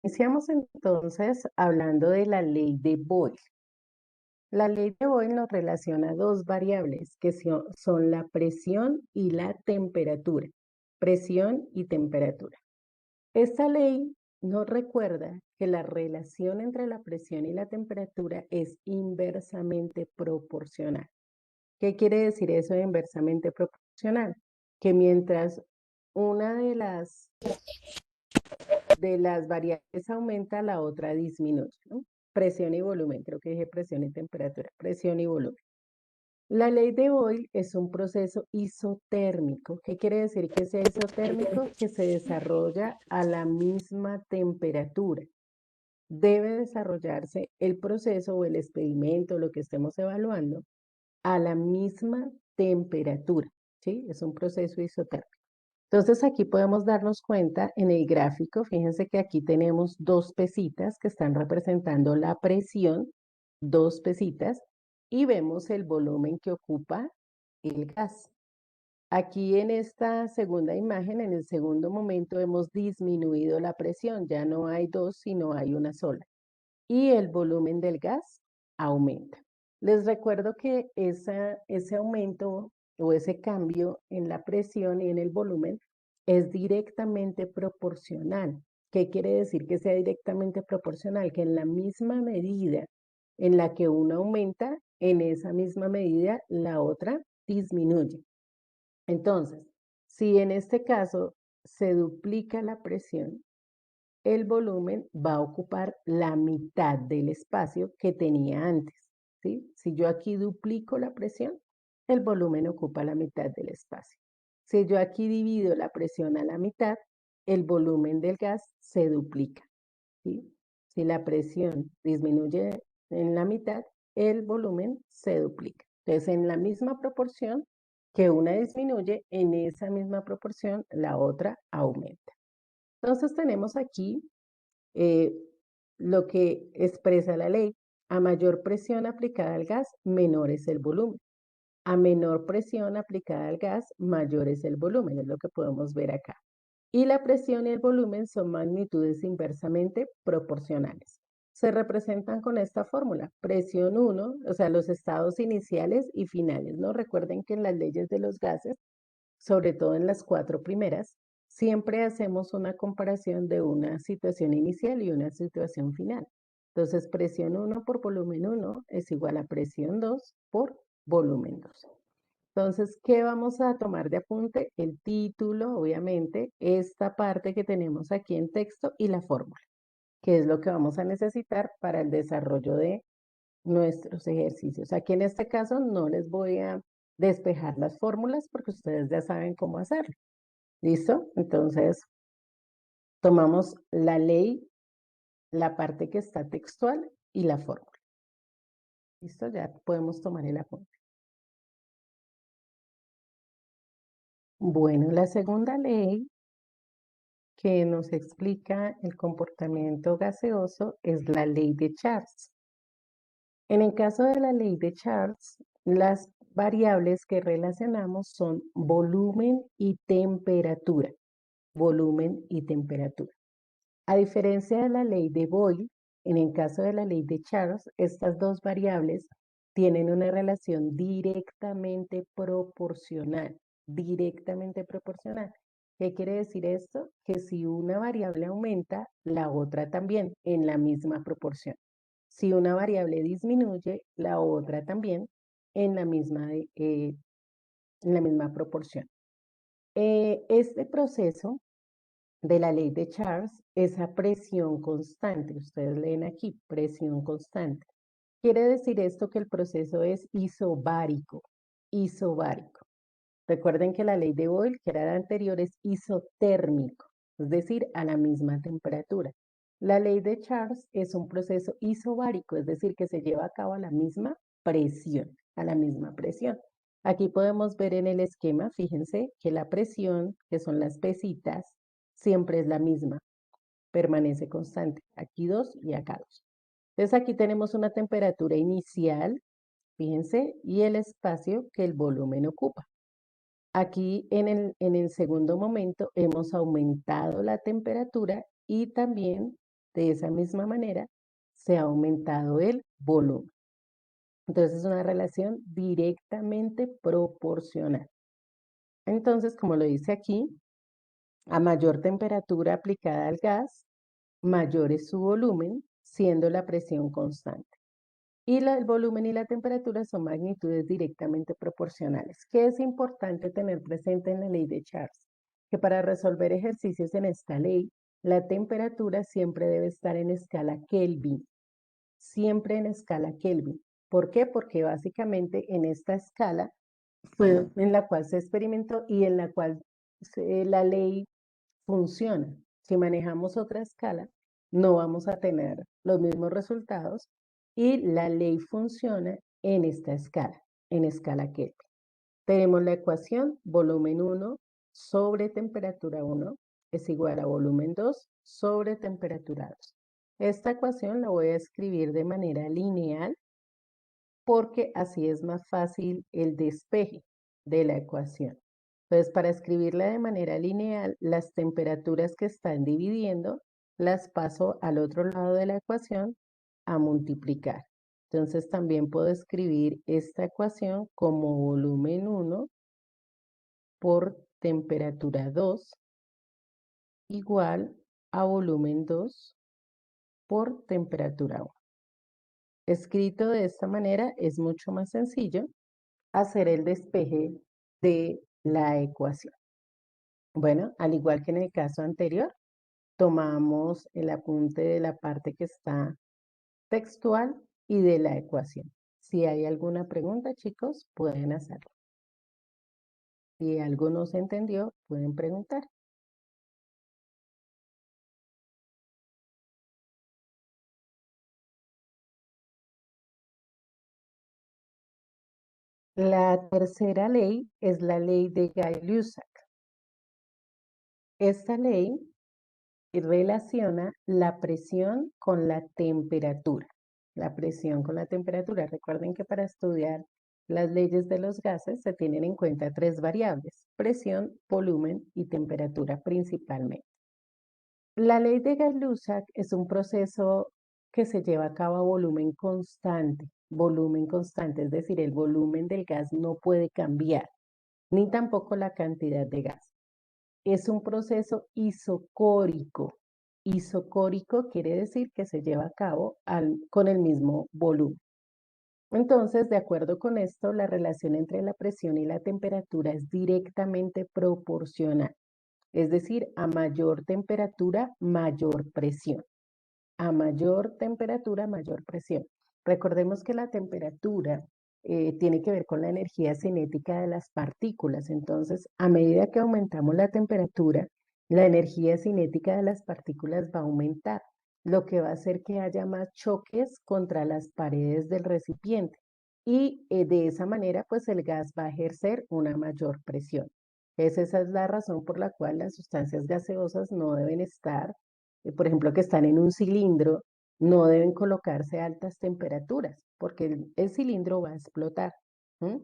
Iniciamos entonces hablando de la ley de Boyle. La ley de Boyle nos relaciona dos variables que son la presión y la temperatura. Presión y temperatura. Esta ley nos recuerda que la relación entre la presión y la temperatura es inversamente proporcional. ¿Qué quiere decir eso de inversamente proporcional? Que mientras una de las variables aumenta, la otra disminuye, ¿no? Presión y volumen, creo que dije presión y temperatura, presión y volumen. La ley de Boyle es un proceso isotérmico. ¿Qué quiere decir que sea isotérmico? Que se desarrolla a la misma temperatura. Debe desarrollarse el proceso o el experimento, lo que estemos evaluando, a la misma temperatura, ¿sí? Es un proceso isotérmico. Entonces aquí podemos darnos cuenta en el gráfico, fíjense que aquí tenemos dos pesitas que están representando la presión, dos pesitas, y vemos el volumen que ocupa el gas. Aquí en esta segunda imagen, en el segundo momento, hemos disminuido la presión, ya no hay dos, sino hay una sola. Y el volumen del gas aumenta. Les recuerdo que ese aumento o ese cambio en la presión y en el volumen es directamente proporcional. ¿Qué quiere decir que sea directamente proporcional? Que en la misma medida en la que una aumenta, en esa misma medida la otra disminuye. Entonces, si en este caso se duplica la presión, el volumen va a ocupar la mitad del espacio que tenía antes, ¿sí? Si yo aquí duplico la presión, el volumen ocupa la mitad del espacio. Si yo aquí divido la presión a la mitad, el volumen del gas se duplica, ¿sí? Si la presión disminuye en la mitad, el volumen se duplica. Entonces, en la misma proporción que una disminuye, en esa misma proporción la otra aumenta. Entonces, tenemos aquí eh, lo que expresa la ley. A mayor presión aplicada al gas, menor es el volumen. A menor presión aplicada al gas, mayor es el volumen, es lo que podemos ver acá. Y la presión y el volumen son magnitudes inversamente proporcionales. Se representan con esta fórmula, presión 1, o sea, los estados iniciales y finales, ¿no? Recuerden que en las leyes de los gases, sobre todo en las cuatro primeras, siempre hacemos una comparación de una situación inicial y una situación final. Entonces, presión 1 por volumen 1 es igual a presión 2 por volumen 2. Entonces, ¿qué vamos a tomar de apunte? El título, obviamente, esta parte que tenemos aquí en texto y la fórmula, que es lo que vamos a necesitar para el desarrollo de nuestros ejercicios. Aquí en este caso no les voy a despejar las fórmulas porque ustedes ya saben cómo hacerlo. ¿Listo? Entonces, tomamos la ley, la parte que está textual y la fórmula. ¿Listo? Ya podemos tomar el apunte. Bueno, la segunda ley que nos explica el comportamiento gaseoso es la ley de Charles. En el caso de la ley de Charles, las variables que relacionamos son volumen y temperatura. Volumen y temperatura. A diferencia de la ley de Boyle, en el caso de la ley de Charles, estas dos variables tienen una relación directamente proporcional. Directamente proporcional. ¿Qué quiere decir esto? Que si una variable aumenta, la otra también en la misma proporción. Si una variable disminuye, la otra también en la misma proporción. Este proceso de la ley de Charles es a presión constante. Ustedes leen aquí, presión constante. Quiere decir esto que el proceso es isobárico. Isobárico. Recuerden que la ley de Boyle, que era la anterior, es isotérmico, es decir, a la misma temperatura. La ley de Charles es un proceso isobárico, es decir, que se lleva a cabo a la misma presión, a la misma presión. Aquí podemos ver en el esquema, fíjense que la presión, que son las pesitas, siempre es la misma, permanece constante. Aquí 2 y acá 2. Entonces aquí tenemos una temperatura inicial, fíjense, y el espacio que el volumen ocupa. Aquí en el segundo momento hemos aumentado la temperatura y también de esa misma manera se ha aumentado el volumen. Entonces es una relación directamente proporcional. Entonces, como lo dice aquí, a mayor temperatura aplicada al gas, mayor es su volumen, siendo la presión constante. Y el volumen y la temperatura son magnitudes directamente proporcionales. ¿Qué es importante tener presente en la ley de Charles? Que para resolver ejercicios en esta ley, la temperatura siempre debe estar en escala Kelvin, siempre en escala Kelvin. ¿Por qué? Porque básicamente en esta escala fue en la cual se experimentó y en la cual la ley funciona. Si manejamos otra escala, no vamos a tener los mismos resultados y la ley funciona en esta escala, en escala Kelvin. Tenemos la ecuación volumen 1 sobre temperatura 1 es igual a volumen 2 sobre temperatura 2. Esta ecuación la voy a escribir de manera lineal porque así es más fácil el despeje de la ecuación. Entonces, para escribirla de manera lineal, las temperaturas que están dividiendo las paso al otro lado de la ecuación a multiplicar. Entonces, también puedo escribir esta ecuación como volumen 1 por temperatura 2 igual a volumen 2 por temperatura 1. Escrito de esta manera es mucho más sencillo hacer el despeje de la ecuación. Bueno, al igual que en el caso anterior, tomamos el apunte de la parte que está textual y de la ecuación. Si hay alguna pregunta, chicos, pueden hacerlo. Si algo no se entendió, pueden preguntar. La tercera ley es la ley de Gay-Lussac. Esta ley relaciona la presión con la temperatura. La presión con la temperatura. Recuerden que para estudiar las leyes de los gases se tienen en cuenta tres variables: presión, volumen y temperatura principalmente. La ley de Gay-Lussac es un proceso que se lleva a cabo a volumen constante, es decir, el volumen del gas no puede cambiar, ni tampoco la cantidad de gas. Es un proceso isocórico. Isocórico quiere decir que se lleva a cabo con el mismo volumen. Entonces, de acuerdo con esto, la relación entre la presión y la temperatura es directamente proporcional. Es decir, a mayor temperatura, mayor presión. A mayor temperatura, mayor presión. Recordemos que la temperatura tiene que ver con la energía cinética de las partículas. Entonces, a medida que aumentamos la temperatura, la energía cinética de las partículas va a aumentar, lo que va a hacer que haya más choques contra las paredes del recipiente. Y de esa manera, pues el gas va a ejercer una mayor presión. Esa es la razón por la cual las sustancias gaseosas no deben estar, por ejemplo, que están en un cilindro, no deben colocarse a altas temperaturas, porque el cilindro va a explotar. ¿M?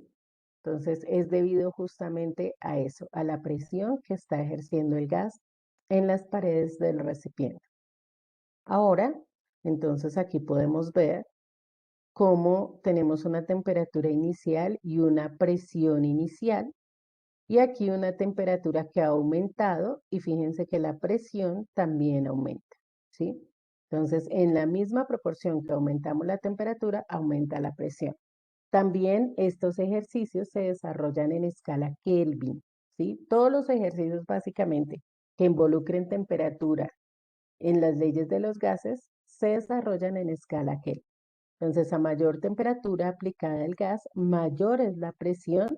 Entonces, es debido justamente a eso, a la presión que está ejerciendo el gas en las paredes del recipiente. Ahora, entonces aquí podemos ver cómo tenemos una temperatura inicial y una presión inicial, y aquí una temperatura que ha aumentado, y fíjense que la presión también aumenta, ¿sí? Entonces, en la misma proporción que aumentamos la temperatura, aumenta la presión. También estos ejercicios se desarrollan en escala Kelvin, ¿sí? Todos los ejercicios básicamente que involucren temperatura en las leyes de los gases se desarrollan en escala Kelvin. Entonces, a mayor temperatura aplicada al gas, mayor es la presión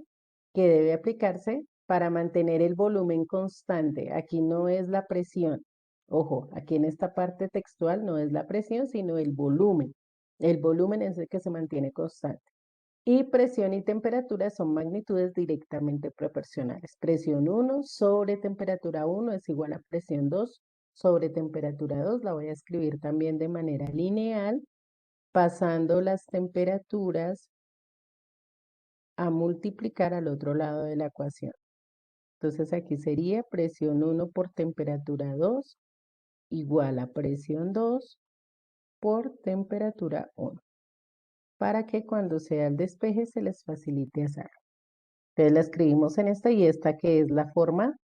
que debe aplicarse para mantener el volumen constante. Aquí no es la presión. Ojo, aquí en esta parte textual no es la presión, sino el volumen. El volumen es el que se mantiene constante. Y presión y temperatura son magnitudes directamente proporcionales. Presión 1 sobre temperatura 1 es igual a presión 2 sobre temperatura 2. La voy a escribir también de manera lineal, pasando las temperaturas a multiplicar al otro lado de la ecuación. Entonces aquí sería presión 1 por temperatura 2 igual a presión 2 por temperatura 1, para que cuando sea el despeje se les facilite hacerlo. Entonces la escribimos en esta y esta que es la forma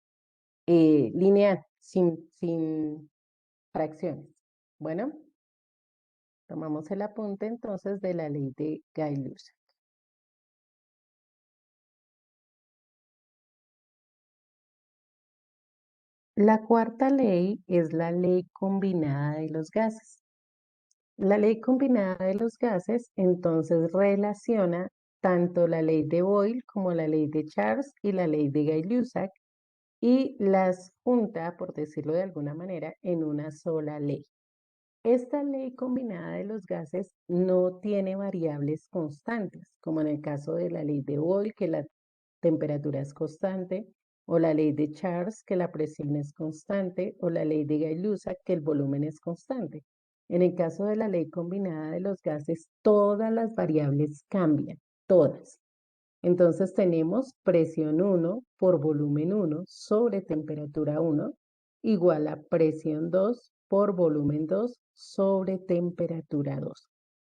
lineal, sin fracciones. Bueno, tomamos el apunte entonces de la ley de Gay-Lussac. La cuarta ley es la ley combinada de los gases. La ley combinada de los gases entonces relaciona tanto la ley de Boyle como la ley de Charles y la ley de Gay-Lussac y las junta, por decirlo de alguna manera, en una sola ley. Esta ley combinada de los gases no tiene variables constantes, como en el caso de la ley de Boyle, que la temperatura es constante, o la ley de Charles, que la presión es constante, o la ley de Gay-Lussac, que el volumen es constante. En el caso de la ley combinada de los gases, todas las variables cambian, todas. Entonces tenemos presión 1 por volumen 1 sobre temperatura 1 igual a presión 2 por volumen 2 sobre temperatura 2.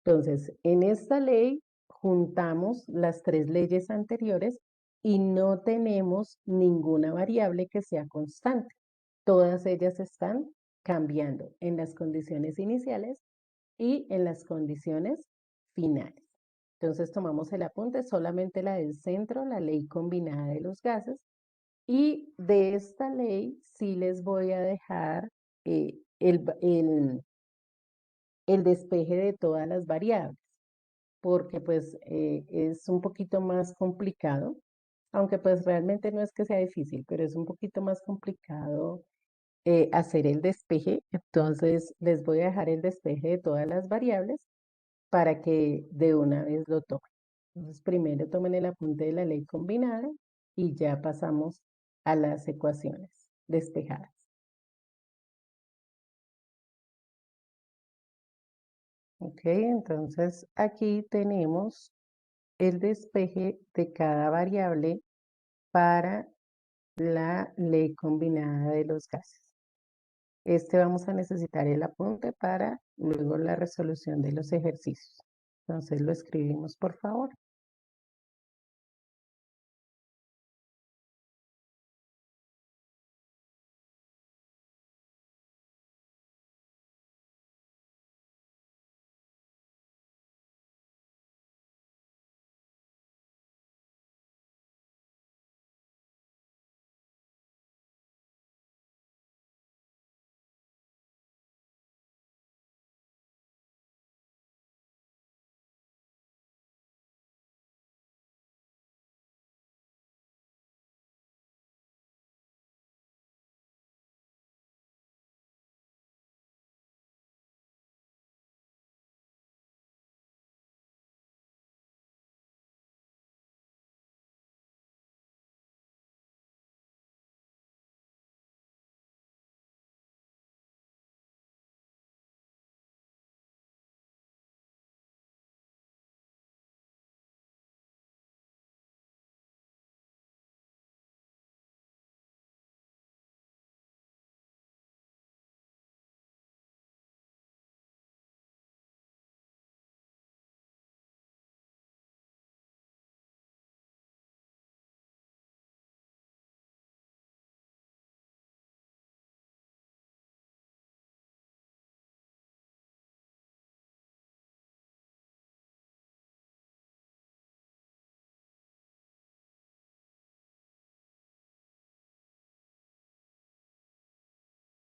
Entonces, en esta ley juntamos las tres leyes anteriores y no tenemos ninguna variable que sea constante. Todas ellas están cambiando en las condiciones iniciales y en las condiciones finales. Entonces tomamos el apunte, solamente la del centro, la ley combinada de los gases, y de esta ley sí les voy a dejar el despeje de todas las variables, porque pues es un poquito más complicado, aunque pues realmente no es que sea difícil, pero es un poquito más complicado hacer el despeje. Entonces les voy a dejar el despeje de todas las variables para que de una vez lo tomen. Entonces, primero tomen el apunte de la ley combinada y ya pasamos a las ecuaciones despejadas. Ok, entonces aquí tenemos el despeje de cada variable para la ley combinada de los gases. Este vamos a necesitar el apunte para luego la resolución de los ejercicios. Entonces lo escribimos, por favor.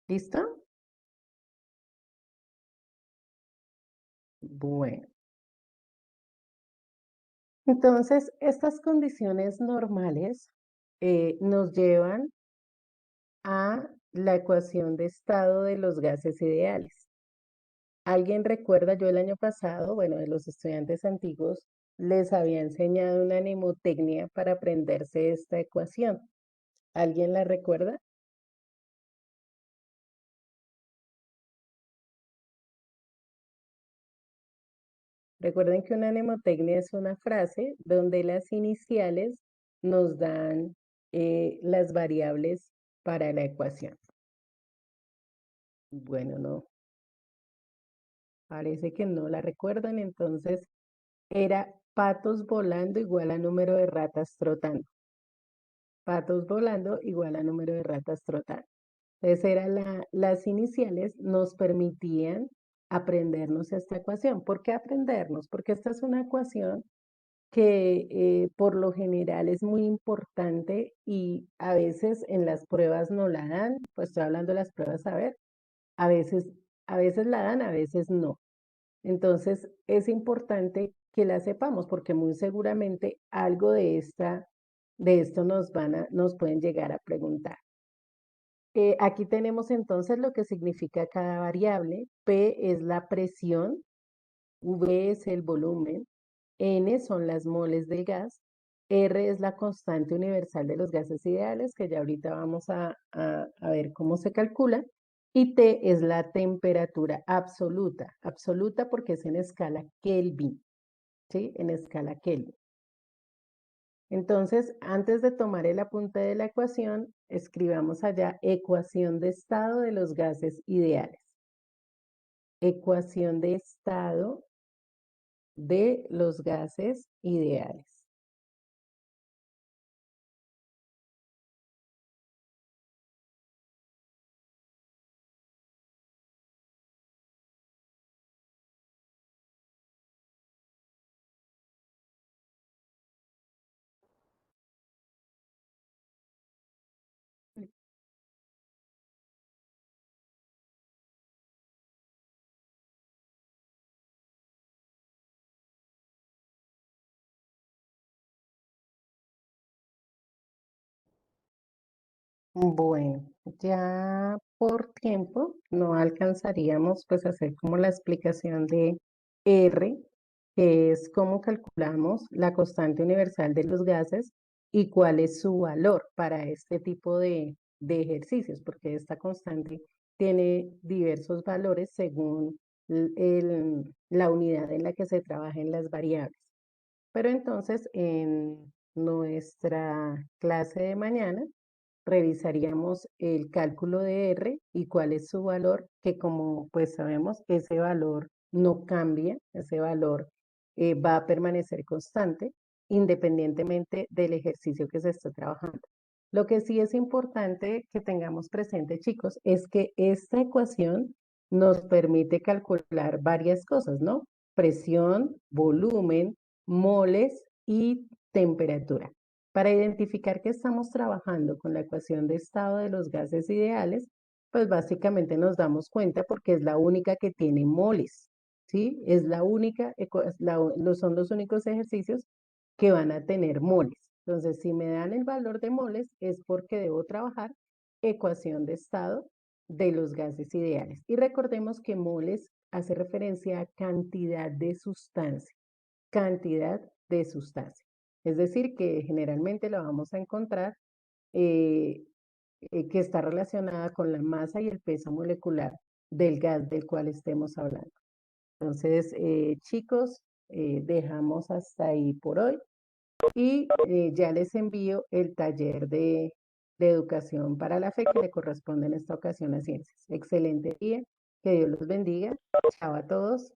¿Listo? Bueno, entonces estas condiciones normales nos llevan a la ecuación de estado de los gases ideales. ¿Alguien recuerda? Yo el año pasado, bueno, de los estudiantes antiguos, les había enseñado una mnemotecnia para aprenderse esta ecuación. ¿Alguien la recuerda? Recuerden que una mnemotecnia es una frase donde las iniciales nos dan las variables para la ecuación. Bueno, no, parece que no la recuerdan, entonces era patos volando igual a número de ratas trotando. Patos volando igual a número de ratas trotando. Entonces, las iniciales nos permitían aprendernos esta ecuación. ¿Por qué aprendernos? Porque esta es una ecuación que por lo general es muy importante y a veces en las pruebas no la dan, pues estoy hablando de las pruebas a ver, a veces, a veces la dan, a veces no. Entonces es importante que la sepamos porque muy seguramente algo de esto nos pueden llegar a preguntar. Aquí tenemos entonces lo que significa cada variable. P es la presión, V es el volumen, N son las moles del gas, R es la constante universal de los gases ideales, que ya ahorita vamos a ver cómo se calcula, y T es la temperatura absoluta, absoluta porque es en escala Kelvin, ¿sí? En escala Kelvin. Entonces, antes de tomar el apunte de la ecuación, escribamos allá ecuación de estado de los gases ideales. Ecuación de estado de los gases ideales. Bueno, ya por tiempo no alcanzaríamos pues a hacer como la explicación de R, que es cómo calculamos la constante universal de los gases y cuál es su valor para este tipo de ejercicios, porque esta constante tiene diversos valores según la unidad en la que se trabajen las variables. Pero entonces en nuestra clase de mañana revisaríamos el cálculo de R y cuál es su valor, que como pues sabemos, ese valor no cambia, ese valor va a permanecer constante independientemente del ejercicio que se esté trabajando. Lo que sí es importante que tengamos presente, chicos, es que esta ecuación nos permite calcular varias cosas, ¿no? Presión, volumen, moles y temperatura. Para identificar que estamos trabajando con la ecuación de estado de los gases ideales, pues básicamente nos damos cuenta porque es la única que tiene moles, ¿sí? Es la única, son los únicos ejercicios que van a tener moles. Entonces, si me dan el valor de moles, es porque debo trabajar ecuación de estado de los gases ideales. Y recordemos que moles hace referencia a cantidad de sustancia. Es decir, que generalmente la vamos a encontrar eh, que está relacionada con la masa y el peso molecular del gas del cual estemos hablando. Entonces, chicos, dejamos hasta ahí por hoy y ya les envío el taller de educación para la fe que le corresponde en esta ocasión a ciencias. Excelente día, que Dios los bendiga. Chao a todos.